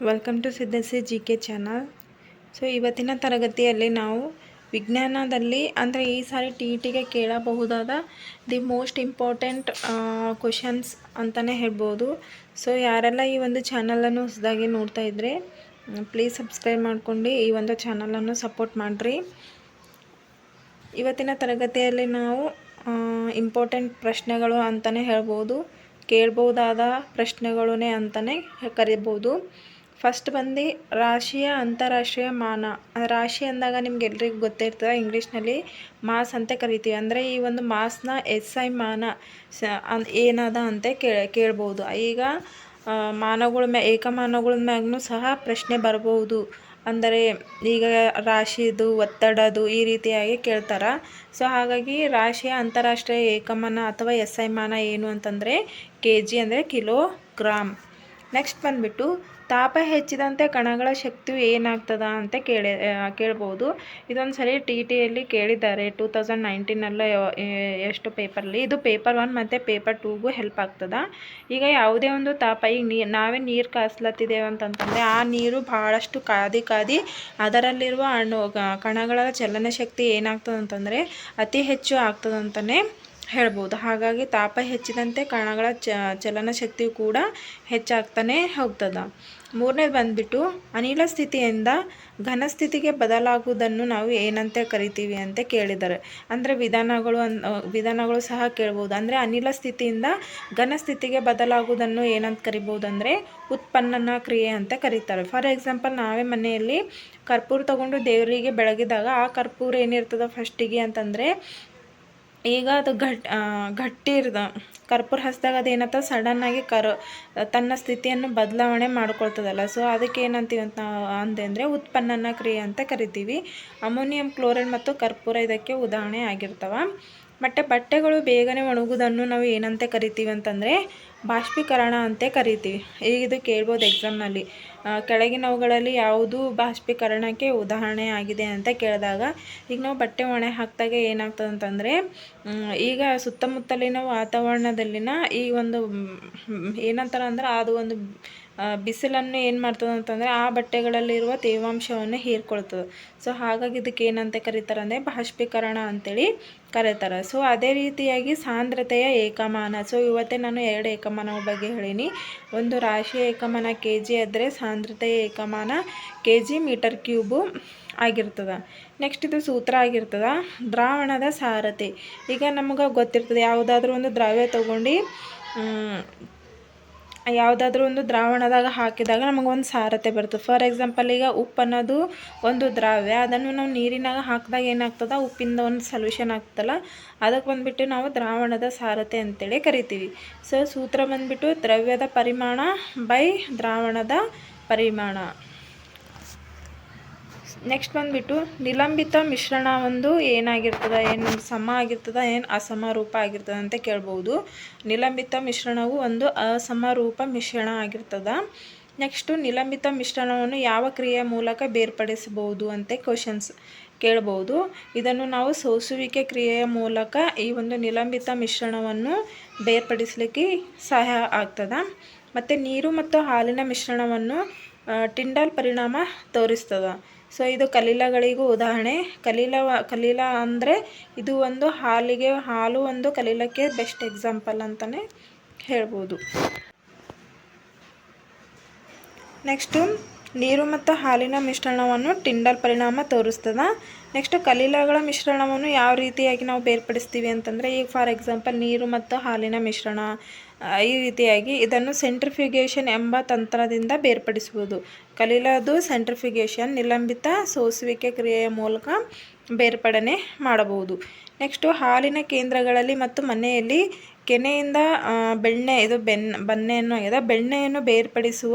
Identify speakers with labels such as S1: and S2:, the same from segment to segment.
S1: Welcome to Siddhasi G K channel. So ಇವತ್ತಿನ ತರಗತಿಯಲ್ಲಿ ನಾವು ವಿಜ್ಞಾನದಲ್ಲಿ ಅಂದರೆ ಈ ಸಾರಿ ಟಿ ಇ ಟಿಗೆ ಕೇಳಬಹುದಾದ ದಿ ಮೋಸ್ಟ್ ಇಂಪಾರ್ಟೆಂಟ್ ಕ್ವಶನ್ಸ್ ಅಂತಲೇ ಹೇಳ್ಬೋದು. ಸೊ ಯಾರೆಲ್ಲ ಈ ಒಂದು ಚಾನಲನ್ನು ಹೊಸದಾಗಿ ನೋಡ್ತಾ ಇದ್ದರೆ ಪ್ಲೀಸ್ ಸಬ್ಸ್ಕ್ರೈಬ್ ಮಾಡ್ಕೊಂಡು ಈ ಒಂದು ಚಾನಲನ್ನು ಸಪೋರ್ಟ್ ಮಾಡಿರಿ. ಇವತ್ತಿನ ತರಗತಿಯಲ್ಲಿ ನಾವು ಇಂಪಾರ್ಟೆಂಟ್ ಪ್ರಶ್ನೆಗಳು ಅಂತಲೇ ಹೇಳ್ಬೋದು, ಕೇಳ್ಬೋದಾದ ಪ್ರಶ್ನೆಗಳೇ ಅಂತಲೇ ಕರಿಬೋದು. ಫಸ್ಟ್ ಬಂದು ರಾಶಿಯ ಅಂತಾರಾಷ್ಟ್ರೀಯ ಮಾನ. ರಾಶಿ ಅಂದಾಗ ನಿಮ್ಗೆ ಎಲ್ರಿಗೂ ಗೊತ್ತಿರ್ತದೆ, ಇಂಗ್ಲೀಷ್ನಲ್ಲಿ ಮಾಸ್ ಅಂತ ಕರಿತೀವಿ. ಅಂದರೆ ಈ ಒಂದು ಮಾಸ್ನ SI ಮಾನ ಏನದ ಅಂತ ಕೇಳ್ಬೋದು. ಈಗ ಮಾನಗಳ ಏಕಮಾನಗಳ ಮ್ಯಾಗೂ ಸಹ ಪ್ರಶ್ನೆ ಬರ್ಬೋದು. ಅಂದರೆ ಈಗ ರಾಶಿದು ಒತ್ತಡದು ಈ ರೀತಿಯಾಗಿ ಕೇಳ್ತಾರೆ. ಸೊ ಹಾಗಾಗಿ ರಾಶಿಯ ಅಂತಾರಾಷ್ಟ್ರೀಯ ಏಕಮಾನ ಅಥವಾ SI ಮಾನ ಏನು ಅಂತಂದರೆ kg ಅಂದರೆ ಕಿಲೋಗ್ರಾಮ್. ನೆಕ್ಸ್ಟ್ ಬಂದುಬಿಟ್ಟು ತಾಪ ಹೆಚ್ಚಿದಂತೆ ಕಣಗಳ ಶಕ್ತಿಯು ಏನಾಗ್ತದ ಅಂತ ಕೇಳ್ಬೋದು. ಇದೊಂದು ಸರಿ ಟಿ ಇ ಟಿಯಲ್ಲಿ ಕೇಳಿದ್ದಾರೆ 2019 ಎಷ್ಟು ಪೇಪರ್ಲಿ. ಇದು ಪೇಪರ್ 1 ಮತ್ತು ಪೇಪರ್ 2ಗೂ ಹೆಲ್ಪ್ ಆಗ್ತದೆ. ಈಗ ಯಾವುದೇ ಒಂದು ತಾಪ, ಈಗ ನಾವೇ ನೀರು ಕಾಸ್ಲತ್ತಿದ್ದೇವೆ ಅಂತಂತಂದರೆ ಆ ನೀರು ಭಾಳಷ್ಟು ಕಾದಿ ಅದರಲ್ಲಿರುವ ಕಣಗಳ ಚಲನಶಕ್ತಿ ಏನಾಗ್ತದೆ ಅಂತಂದರೆ ಅತಿ ಹೆಚ್ಚು ಆಗ್ತದಂತಲೇ ಹೇಳ್ಬೋದು. ಹಾಗಾಗಿ ತಾಪ ಹೆಚ್ಚಿದಂತೆ ಕಣಗಳ ಚಲನಶಕ್ತಿಯು ಕೂಡ ಹೆಚ್ಚಾಗ್ತಾನೆ ಹೋಗ್ತದೆ. ಮೂರನೇದು ಬಂದುಬಿಟ್ಟು ಅನಿಲ ಸ್ಥಿತಿಯಿಂದ ಘನ ಸ್ಥಿತಿಗೆ ಬದಲಾಗುವುದನ್ನು ನಾವು ಏನಂತ ಕರಿತೀವಿ ಅಂತ ಕೇಳಿದ್ದಾರೆ. ಅಂದರೆ ವಿಧಾನಗಳು ಸಹ ಕೇಳ್ಬೋದು. ಅಂದರೆ ಅನಿಲ ಸ್ಥಿತಿಯಿಂದ ಘನ ಸ್ಥಿತಿಗೆ ಬದಲಾಗುವುದನ್ನು ಏನಂತ ಕರಿಬೋದು ಅಂದರೆ ಉತ್ಪನ್ನನ ಕ್ರಿಯೆ ಅಂತ ಕರೀತಾರೆ. ಫಾರ್ ಎಕ್ಸಾಂಪಲ್, ನಾವೇ ಮನೆಯಲ್ಲಿ ಕರ್ಪೂರ ತಗೊಂಡು ದೇವರಿಗೆ ಬೆಳಗಿದಾಗ ಆ ಕರ್ಪೂರ ಏನಿರ್ತದೆ ಫಸ್ಟಿಗೆ ಅಂತಂದರೆ, ಈಗ ಅದು ಗಟ್ಟಿ ಕರ್ಪೂರ ಹಚ್ಚಿದಾಗ ಅದು ಏನಂತ ಸಡನ್ನಾಗಿ ತನ್ನ ಸ್ಥಿತಿಯನ್ನು ಬದಲಾವಣೆ ಮಾಡ್ಕೊಳ್ತದಲ್ಲ. ಸೊ ಅದಕ್ಕೆ ಏನಂತೀವಿ ಅಂದರೆ ಉತ್ಪನ್ನನ ಕ್ರಿಯೆ ಅಂತ ಕರಿತೀವಿ. ಅಮೋನಿಯಂ ಕ್ಲೋರೈಡ್ ಮತ್ತು ಕರ್ಪೂರ ಇದಕ್ಕೆ ಉದಾಹರಣೆ ಆಗಿರ್ತವೆ. ಮತ್ತು ಬಟ್ಟೆಗಳು ಬೇಗನೆ ಒಣಗುವುದನ್ನು ನಾವು ಏನಂತ ಕರಿತೀವಿ ಅಂತಂದರೆ ಬಾಷ್ಪೀಕರಣ ಅಂತ ಕರಿತೀವಿ. ಈಗ ಇದು ಕೇಳ್ಬೋದು ಎಕ್ಸಾಮ್ನಲ್ಲಿ, ಕೆಳಗಿನವುಗಳಲ್ಲಿ ಯಾವುದು ಬಾಷ್ಪೀಕರಣಕ್ಕೆ ಉದಾಹರಣೆ ಆಗಿದೆ ಅಂತ ಕೇಳಿದಾಗ, ಈಗ ನಾವು ಬಟ್ಟೆ ಒಣೆ ಹಾಕಿದಾಗ ಏನಾಗ್ತದೆ ಅಂತಂದರೆ, ಈಗ ಸುತ್ತಮುತ್ತಲಿನ ವಾತಾವರಣದಲ್ಲಿನ ಈ ಒಂದು ಏನಂತಾರೆ ಅಂದ್ರೆ ಅದು ಒಂದು ಬಿಸಿಲನ್ನು ಏನು ಮಾಡ್ತದೆ ಅಂತಂದರೆ ಆ ಬಟ್ಟೆಗಳಲ್ಲಿರುವ ತೇವಾಂಶವನ್ನು ಹೀರ್ಕೊಳ್ತದೆ. ಸೊ ಹಾಗಾಗಿ ಇದಕ್ಕೆ ಏನಂತ ಕರೀತಾರೆ ಅಂದರೆ ಬಾಷ್ಪೀಕರಣ ಅಂತೇಳಿ ಕರೀತಾರೆ. ಸೊ ಅದೇ ರೀತಿಯಾಗಿ ಸಾಂದ್ರತೆಯ ಏಕಮಾನ. ಸೊ ಇವತ್ತೇ ನಾನು 2 ಏಕಮಾನಗಳ ಬಗ್ಗೆ ಹೇಳೀನಿ. ಒಂದು ರಾಶಿಯ ಏಕಮಾನ kg ಆದರೆ ಸಾಂದ್ರತೆಯ ಏಕಮಾನ kg ಮೀಟರ್ ಕ್ಯೂಬು ಆಗಿರ್ತದೆ. ನೆಕ್ಸ್ಟ್ ಇದು ಸೂತ್ರ ಆಗಿರ್ತದೆ ದ್ರಾವಣದ ಸಾರತೆ. ಈಗ ನಮಗೆ ಗೊತ್ತಿರ್ತದೆ, ಯಾವುದಾದ್ರೂ ಒಂದು ದ್ರಾವ್ಯ ತೊಗೊಂಡು ಯಾವುದಾದ್ರೂ ಒಂದು ದ್ರಾವಣದಾಗ ಹಾಕಿದಾಗ ನಮಗೊಂದು ಸಾರತೆ ಬರ್ತದೆ. ಫಾರ್ ಎಕ್ಸಾಂಪಲ್, ಈಗ ಉಪ್ಪು ಅನ್ನೋದು ಒಂದು ದ್ರಾವ್ಯ, ಅದನ್ನು ನಾವು ನೀರಿನಾಗ ಹಾಕಿದಾಗ ಏನಾಗ್ತದೆ, ಉಪ್ಪಿಂದ ಒಂದು ಸೊಲ್ಯೂಷನ್ ಆಗ್ತದಲ್ಲ, ಅದಕ್ಕೆ ಬಂದುಬಿಟ್ಟು ನಾವು ದ್ರಾವಣದ ಸಾರತೆ ಅಂತೇಳಿ ಕರಿತೀವಿ. ಸೊ ಸೂತ್ರ ಬಂದುಬಿಟ್ಟು ದ್ರವ್ಯದ ಪರಿಮಾಣ ಬೈ ದ್ರಾವಣದ ಪರಿಮಾಣ. ನೆಕ್ಸ್ಟ್ ಬಂದುಬಿಟ್ಟು ನಿಲಂಬಿತ ಮಿಶ್ರಣ ಒಂದು ಏನಾಗಿರ್ತದೆ, ಏನು ಸಮ ಆಗಿರ್ತದೆ, ಏನು ಅಸಮರೂಪ ಆಗಿರ್ತದೆ ಅಂತ ಕೇಳ್ಬೋದು. ನಿಲಂಬಿತ ಮಿಶ್ರಣವು ಒಂದು ಅಸಮರೂಪ ಮಿಶ್ರಣ ಆಗಿರ್ತದೆ. ನೆಕ್ಸ್ಟು ನಿಲಂಬಿತ ಮಿಶ್ರಣವನ್ನು ಯಾವ ಕ್ರಿಯೆಯ ಮೂಲಕ ಬೇರ್ಪಡಿಸಬಹುದು ಅಂತ ಕ್ವಶನ್ಸ್ ಕೇಳ್ಬೋದು. ಇದನ್ನು ನಾವು ಸೋಸುವಿಕೆ ಕ್ರಿಯೆಯ ಮೂಲಕ ಈ ಒಂದು ನಿಲಂಬಿತ ಮಿಶ್ರಣವನ್ನು ಬೇರ್ಪಡಿಸಲಿಕ್ಕೆ ಸಹಾಯ ಆಗ್ತದೆ. ಮತ್ತು ನೀರು ಮತ್ತು ಹಾಲಿನ ಮಿಶ್ರಣವನ್ನು ಟಿಂಡಾಲ್ ಪರಿಣಾಮ ತೋರಿಸ್ತದೆ. ಸೊ ಇದು ಕಲೀಲಗಳಿಗೂ ಉದಾಹರಣೆ. ಕಲೀಲ ಅಂದರೆ ಇದು ಒಂದು ಹಾಲು ಒಂದು ಕಲೀಲಕ್ಕೆ ಬೆಸ್ಟ್ ಎಕ್ಸಾಂಪಲ್ ಅಂತಲೇ ಹೇಳ್ಬೋದು. ನೆಕ್ಸ್ಟು ನೀರು ಮತ್ತು ಹಾಲಿನ ಮಿಶ್ರಣವನ್ನು ಟಿಂಡಾಲ್ ಪರಿಣಾಮ ತೋರಿಸ್ತದೆ. ನೆಕ್ಸ್ಟ್ ಕಲೀಲಗಳ ಮಿಶ್ರಣವನ್ನು ಯಾವ ರೀತಿಯಾಗಿ ನಾವು ಬೇರ್ಪಡಿಸ್ತೀವಿ ಅಂತಂದರೆ, ಈಗ ಫಾರ್ ಎಕ್ಸಾಂಪಲ್ ನೀರು ಮತ್ತು ಹಾಲಿನ ಮಿಶ್ರಣ ಈ ರೀತಿಯಾಗಿ ಇದನ್ನು ಸೆಂಟ್ರಿಫ್ಯೂಗೇಷನ್ ಎಂಬ ತಂತ್ರದಿಂದ ಬೇರ್ಪಡಿಸ್ಬೋದು. ಕಲೀಲದು ಸೆಂಟ್ರಿಫ್ಯೂಗೇಷನ್, ನಿಲಂಬಿತ ಸೋಸುವಿಕೆ ಕ್ರಿಯೆಯ ಮೂಲಕ ಬೇರ್ಪಡನೆ ಮಾಡಬಹುದು. ನೆಕ್ಸ್ಟು ಹಾಲಿನ ಕೇಂದ್ರಗಳಲ್ಲಿ ಮತ್ತು ಮನೆಯಲ್ಲಿ ಕೆನೆಯಿಂದ ಬೆಣ್ಣೆಯನ್ನು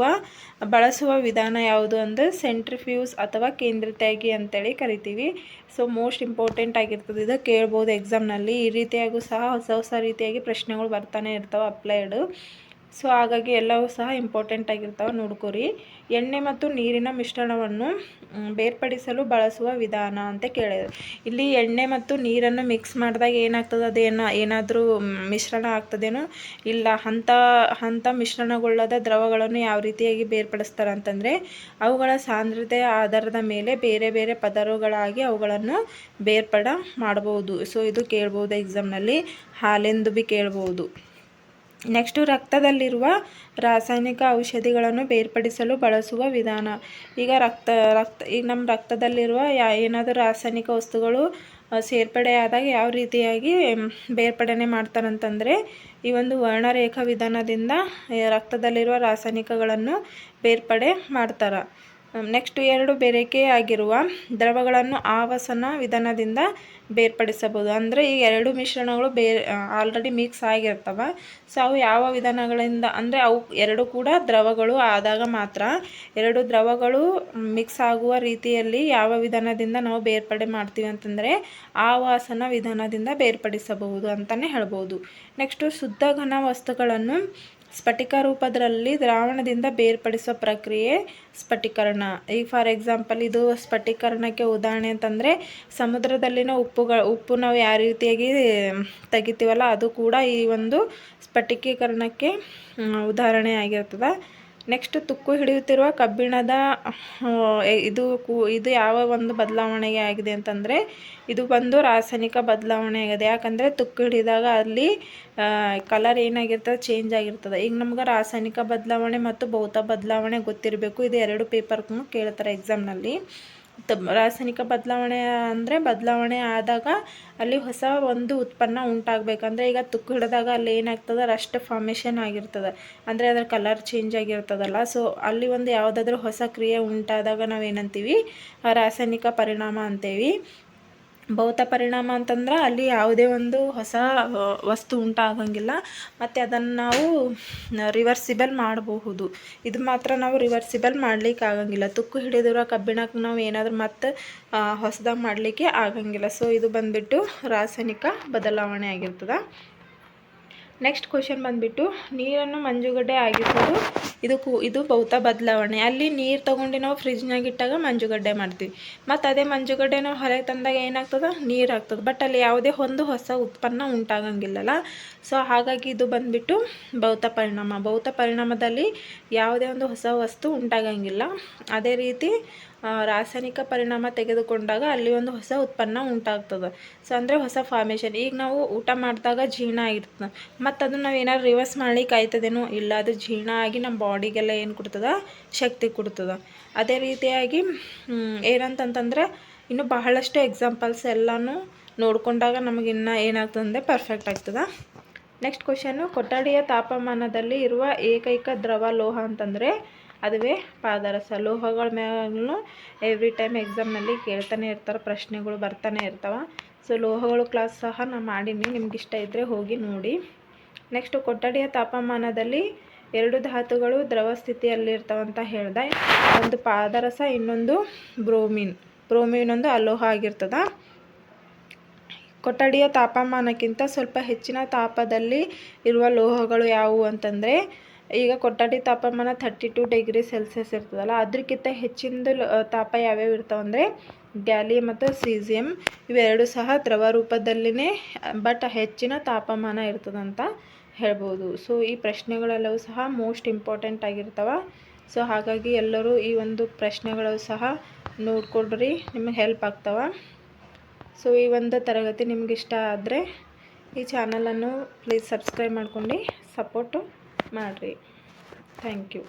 S1: ಬಳಸುವ ವಿಧಾನ ಯಾವುದು ಅಂದರೆ ಸೆಂಟ್ರಿಫ್ಯೂಸ್ ಅಥವಾ ಕೇಂದ್ರಿತಾಗಿ ಅಂತೇಳಿ ಕರಿತೀವಿ. ಸೊ ಮೋಸ್ಟ್ ಇಂಪಾರ್ಟೆಂಟ್ ಆಗಿರ್ತದೆ, ಇದು ಕೇಳ್ಬೋದು ಎಕ್ಸಾಮ್ನಲ್ಲಿ. ಈ ರೀತಿಯಾಗೂ ಸಹ ಹೊಸ ರೀತಿಯಾಗಿ ಪ್ರಶ್ನೆಗಳು ಬರ್ತಾನೆ ಇರ್ತವೆ ಅಪ್ಲೈಡು. ಸೊ ಹಾಗಾಗಿ ಎಲ್ಲವೂ ಸಹ ಇಂಪಾರ್ಟೆಂಟ್ ಆಗಿರ್ತಾವೆ, ನೋಡ್ಕೊರಿ. ಎಣ್ಣೆ ಮತ್ತು ನೀರಿನ ಮಿಶ್ರಣವನ್ನು ಬೇರ್ಪಡಿಸಲು ಬಳಸುವ ವಿಧಾನ ಅಂತ ಕೇಳಿದೆ. ಇಲ್ಲಿ ಎಣ್ಣೆ ಮತ್ತು ನೀರನ್ನು ಮಿಕ್ಸ್ ಮಾಡಿದಾಗ ಏನಾಗ್ತದೆ, ಏನಾದರೂ ಮಿಶ್ರಣ ಆಗ್ತದೇನೋ ಇಲ್ಲ. ಅಂಥ ಮಿಶ್ರಣಗೊಳ್ಳದ ದ್ರವಗಳನ್ನು ಯಾವ ರೀತಿಯಾಗಿ ಬೇರ್ಪಡಿಸ್ತಾರೆ ಅಂತಂದರೆ, ಅವುಗಳ ಸಾಂದ್ರತೆಯ ಆಧಾರದ ಮೇಲೆ ಬೇರೆ ಬೇರೆ ಪದರಗಳಾಗಿ ಅವುಗಳನ್ನು ಮಾಡಬಹುದು. ಸೊ ಇದು ಕೇಳ್ಬೋದು ಎಕ್ಸಾಮ್ನಲ್ಲಿ, ಹಾಲೆಂದು ಭೀ ಕೇಳ್ಬೋದು. ನೆಕ್ಸ್ಟು ರಕ್ತದಲ್ಲಿರುವ ರಾಸಾಯನಿಕ ಔಷಧಿಗಳನ್ನು ಬೇರ್ಪಡಿಸಲು ಬಳಸುವ ವಿಧಾನ. ಈಗ ಈಗ ನಮ್ಮ ರಕ್ತದಲ್ಲಿರುವ ಏನಾದರೂ ರಾಸಾಯನಿಕ ವಸ್ತುಗಳು ಸೇರ್ಪಡೆಯಾದಾಗ ಯಾವ ರೀತಿಯಾಗಿ ಬೇರ್ಪಡನೆ ಮಾಡ್ತಾರಂತಂದರೆ, ಈ ಒಂದು ವರ್ಣರೇಖಾ ವಿಧಾನದಿಂದ ರಕ್ತದಲ್ಲಿರುವ ರಾಸಾಯನಿಕಗಳನ್ನು ಬೇರ್ಪಡೆ ಮಾಡ್ತಾರೆ. ನೆಕ್ಸ್ಟ್ 2 ಬೆರೆಕೆಯಾಗಿರುವ ದ್ರವಗಳನ್ನು ಆವಸನ ವಿಧಾನದಿಂದ ಬೇರ್ಪಡಿಸಬಹುದು. ಅಂದರೆ ಈ 2 ಮಿಶ್ರಣಗಳು ಆಲ್ರೆಡಿ ಮಿಕ್ಸ್ ಆಗಿರ್ತವೆ. ಸೊ ಅವು ಯಾವ ವಿಧಾನಗಳಿಂದ ಅಂದರೆ ಅವು 2 ಕೂಡ ದ್ರವಗಳು ಆದಾಗ ಮಾತ್ರ, 2 ದ್ರವಗಳು ಮಿಕ್ಸ್ ಆಗುವ ರೀತಿಯಲ್ಲಿ ಯಾವ ವಿಧಾನದಿಂದ ನಾವು ಬೇರ್ಪಡೆ ಮಾಡ್ತೀವಿ ಅಂತಂದರೆ ಆವಾಸನ ವಿಧಾನದಿಂದ ಬೇರ್ಪಡಿಸಬಹುದು ಅಂತಲೇ ಹೇಳ್ಬೋದು. ನೆಕ್ಸ್ಟು ಶುದ್ಧ ಘನ ವಸ್ತುಗಳನ್ನು ಸ್ಫಟಿಕ ರೂಪದಲ್ಲಿ ದ್ರಾವಣದಿಂದ ಬೇರ್ಪಡಿಸುವ ಪ್ರಕ್ರಿಯೆ ಸ್ಫಟಿಕರಣ. ಈಗ ಫಾರ್ ಎಕ್ಸಾಂಪಲ್ ಇದು ಸ್ಫಟಿಕರಣಕ್ಕೆ ಉದಾಹರಣೆ ಅಂತಂದರೆ, ಸಮುದ್ರದಲ್ಲಿನ ಉಪ್ಪು ನಾವು ಯಾವ ರೀತಿಯಾಗಿ ತೆಗಿತೀವಲ್ಲ ಅದು ಕೂಡ ಈ ಒಂದು ಸ್ಫಟಿಕೀಕರಣಕ್ಕೆ ಉದಾಹರಣೆ ಆಗಿರ್ತದೆ. ನೆಕ್ಸ್ಟ್ ತುಕ್ಕು ಹಿಡಿಯುತ್ತಿರುವ ಕಬ್ಬಿಣದ ಇದು ಯಾವ ಒಂದು ಬದಲಾವಣೆಗೆ ಆಗಿದೆ ಅಂತಂದರೆ, ಇದು ಒಂದು ರಾಸಾಯನಿಕ ಬದಲಾವಣೆ ಆಗಿದೆ. ಯಾಕಂದರೆ ತುಕ್ಕು ಹಿಡಿದಾಗ ಅಲ್ಲಿ ಕಲರ್ ಏನಾಗಿರ್ತದೆ, ಚೇಂಜ್ ಆಗಿರ್ತದೆ. ಈಗ ನಮ್ಗೆ ರಾಸಾಯನಿಕ ಬದಲಾವಣೆ ಮತ್ತು ಭೌತ ಬದಲಾವಣೆ ಗೊತ್ತಿರಬೇಕು. ಇದು 2 ಪೇಪರ್ಗೂ ಕೇಳ್ತಾರೆ ಎಕ್ಸಾಮ್ನಲ್ಲಿ. ರಾಸಾಯನಿಕ ಬದಲಾವಣೆ ಅಂದರೆ ಬದಲಾವಣೆ ಆದಾಗ ಅಲ್ಲಿ ಹೊಸ ಒಂದು ಉತ್ಪನ್ನ ಉಂಟಾಗಬೇಕಂದ್ರೆ, ಈಗ ತುಕ್ಕು ಹಿಡಿದಾಗ ಅಲ್ಲಿ ಏನಾಗ್ತದೆ, ರಸ್ಟ್ ಫಾರ್ಮೇಷನ್ ಆಗಿರ್ತದೆ. ಅಂದರೆ ಅದರ ಕಲರ್ ಚೇಂಜ್ ಆಗಿರ್ತದಲ್ಲ. ಸೊ ಅಲ್ಲಿ ಒಂದು ಯಾವುದಾದ್ರೂ ಹೊಸ ಕ್ರಿಯೆ ಉಂಟಾದಾಗ ನಾವೇನಂತೀವಿ, ರಾಸಾಯನಿಕ ಪರಿಣಾಮ ಅಂತೇವಿ. ಭೌತ ಪರಿಣಾಮ ಅಂತಂದ್ರೆ ಅಲ್ಲಿ ಯಾವುದೇ ಒಂದು ಹೊಸ ವಸ್ತು ಉಂಟಾಗಂಗಿಲ್ಲ, ಮತ್ತು ಅದನ್ನು ನಾವು ರಿವರ್ಸಿಬಲ್ ಮಾಡಬಹುದು. ಇದು ಮಾತ್ರ ನಾವು ರಿವರ್ಸಿಬಲ್ ಮಾಡಲಿಕ್ಕೆ ಆಗಂಗಿಲ್ಲ. ತುಕ್ಕು ಹಿಡಿದಿರೋ ಕಬ್ಬಿಣಕ್ಕೆ ನಾವು ಏನಾದರೂ ಮತ್ತೆ ಹೊಸದಾಗಿ ಮಾಡಲಿಕ್ಕೆ ಆಗಂಗಿಲ್ಲ. ಸೊ ಇದು ಬಂದುಬಿಟ್ಟು ರಾಸಾಯನಿಕ ಬದಲಾವಣೆ ಆಗಿರ್ತದೆ. ನೆಕ್ಸ್ಟ್ ಕ್ವಶನ್ ಬಂದುಬಿಟ್ಟು, ನೀರನ್ನು ಮಂಜುಗಡ್ಡೆ ಆಗಿಸೋದು ಇದು ಭೌತ ಬದಲಾವಣೆ. ಅಲ್ಲಿ ನೀರು ತೊಗೊಂಡು ನಾವು ಫ್ರಿಜ್ನಾಗ ಇಟ್ಟಾಗ ಮಂಜುಗಡ್ಡೆ ಮಾಡ್ತೀವಿ, ಮತ್ತು ಅದೇ ಮಂಜುಗಡ್ಡೆ ನಾವು ಹೊರಗೆ ತಂದಾಗ ಏನಾಗ್ತದೆ, ನೀರು ಆಗ್ತದೆ. ಬಟ್ ಅಲ್ಲಿ ಯಾವುದೇ ಒಂದು ಹೊಸ ಉತ್ಪನ್ನ ಉಂಟಾಗಂಗಿಲ್ಲಲ್ಲ. ಸೊ ಹಾಗಾಗಿ ಇದು ಬಂದುಬಿಟ್ಟು ಭೌತ ಪರಿಣಾಮ. ಭೌತ ಪರಿಣಾಮದಲ್ಲಿ ಯಾವುದೇ ಒಂದು ಹೊಸ ವಸ್ತು ಉಂಟಾಗಂಗಿಲ್ಲ. ಅದೇ ರೀತಿ ರಾಸಾಯನಿಕ ಪರಿಣಾಮ ತೆಗೆದುಕೊಂಡಾಗ ಅಲ್ಲಿ ಒಂದು ಹೊಸ ಉತ್ಪನ್ನ ಉಂಟಾಗ್ತದೆ. ಸೊ ಅಂದರೆ ಹೊಸ ಫಾರ್ಮೇಷನ್. ಈಗ ನಾವು ಊಟ ಮಾಡಿದಾಗ ಜೀರ್ಣ ಆಗಿರ್ತದೆ, ಮತ್ತು ಅದನ್ನು ನಾವು ಏನಾದ್ರು ರಿವರ್ಸ್ ಮಾಡ್ಲಿಕ್ಕೆ ಆಯ್ತದೇನೋ ಇಲ್ಲ, ಅದು ಜೀರ್ಣ ಆಗಿ ನಮ್ಮ ಬಾಡಿಗೆಲ್ಲ ಏನು ಕೊಡ್ತದೆ, ಶಕ್ತಿ ಕೊಡ್ತದೆ. ಅದೇ ರೀತಿಯಾಗಿ ಏನಂತಂತಂದ್ರೆ ಇನ್ನು ಬಹಳಷ್ಟು ಎಕ್ಸಾಂಪಲ್ಸ್ ಎಲ್ಲನೂ ನೋಡಿಕೊಂಡಾಗ ನಮಗಿನ್ನ ಏನಾಗ್ತದೆ, ಪರ್ಫೆಕ್ಟ್ ಆಗ್ತದೆ. ನೆಕ್ಸ್ಟ್ ಕ್ವಶನ್ನು, ಕೊಠಡಿಯ ತಾಪಮಾನದಲ್ಲಿ ಇರುವ ಏಕೈಕ ದ್ರವ ಲೋಹ ಅಂತಂದರೆ ಅದುವೇ ಪಾದರಸ. ಲೋಹಗಳ ಮೇಲೂ ಎವ್ರಿ ಟೈಮ್ ಎಕ್ಸಾಮ್ನಲ್ಲಿ ಕೇಳ್ತಾನೆ ಇರ್ತಾರೆ, ಪ್ರಶ್ನೆಗಳು ಬರ್ತಾನೆ ಇರ್ತಾವೆ. ಸೊ ಲೋಹಗಳು ಕ್ಲಾಸ್ ಸಹ ನಾನು ಮಾಡೀನಿ, ನಿಮ್ಗೆ ಇಷ್ಟ ಇದ್ದರೆ ಹೋಗಿ ನೋಡಿ. ನೆಕ್ಸ್ಟು, ಕೊಠಡಿಯ ತಾಪಮಾನದಲ್ಲಿ 2 ಧಾತುಗಳು ದ್ರವ ಸ್ಥಿತಿಯಲ್ಲಿರ್ತಾವಂತ ಹೇಳಿದೆ. ಒಂದು ಪಾದರಸ, ಇನ್ನೊಂದು ಬ್ರೋಮಿನ್ ಒಂದು ಅಲೋಹ ಆಗಿರ್ತದೆ. ಕೊಠಡಿಯ ತಾಪಮಾನಕ್ಕಿಂತ ಸ್ವಲ್ಪ ಹೆಚ್ಚಿನ ತಾಪದಲ್ಲಿ ಇರುವ ಲೋಹಗಳು ಯಾವುವು ಅಂತಂದರೆ, ಈಗ ಕೊಠಡಿ ತಾಪಮಾನ 32 ಡಿಗ್ರಿ ಸೆಲ್ಸಿಯಸ್ ಇರ್ತದಲ್ಲ, ಅದಕ್ಕಿಂತ ಹೆಚ್ಚಿನ ತಾಪ ಯಾವ್ಯಾವ ಇರ್ತಾವಂದರೆ ಗ್ಯಾಲಿಯಮ್ ಮತ್ತು ಸೀಸಿಯಂ. ಇವೆರಡು ಸಹ ದ್ರವ ರೂಪದಲ್ಲಿನೇ, ಬಟ್ ಹೆಚ್ಚಿನ ತಾಪಮಾನ ಇರ್ತದಂತ ಹೇಳ್ಬೋದು. ಸೊ ಈ ಪ್ರಶ್ನೆಗಳೆಲ್ಲವೂ ಸಹ ಮೋಸ್ಟ್ ಇಂಪಾರ್ಟೆಂಟ್ ಆಗಿರ್ತವೆ. ಸೊ ಹಾಗಾಗಿ ಎಲ್ಲರೂ ಈ ಒಂದು ಪ್ರಶ್ನೆಗಳು ಸಹ ನೋಡ್ಕೊಳ್ರಿ, ನಿಮಗೆ ಹೆಲ್ಪ್ ಆಗ್ತವೆ. ಸೊ ಈ ಒಂದು ತರಗತಿ ನಿಮ್ಗೆ ಇಷ್ಟ ಆದರೆ ಈ ಚಾನಲನ್ನು ಪ್ಲೀಸ್ ಸಬ್ಸ್ಕ್ರೈಬ್ ಮಾಡ್ಕೊಂಡು ಸಪೋರ್ಟು ಮಾಡಿರಿ. Thank you.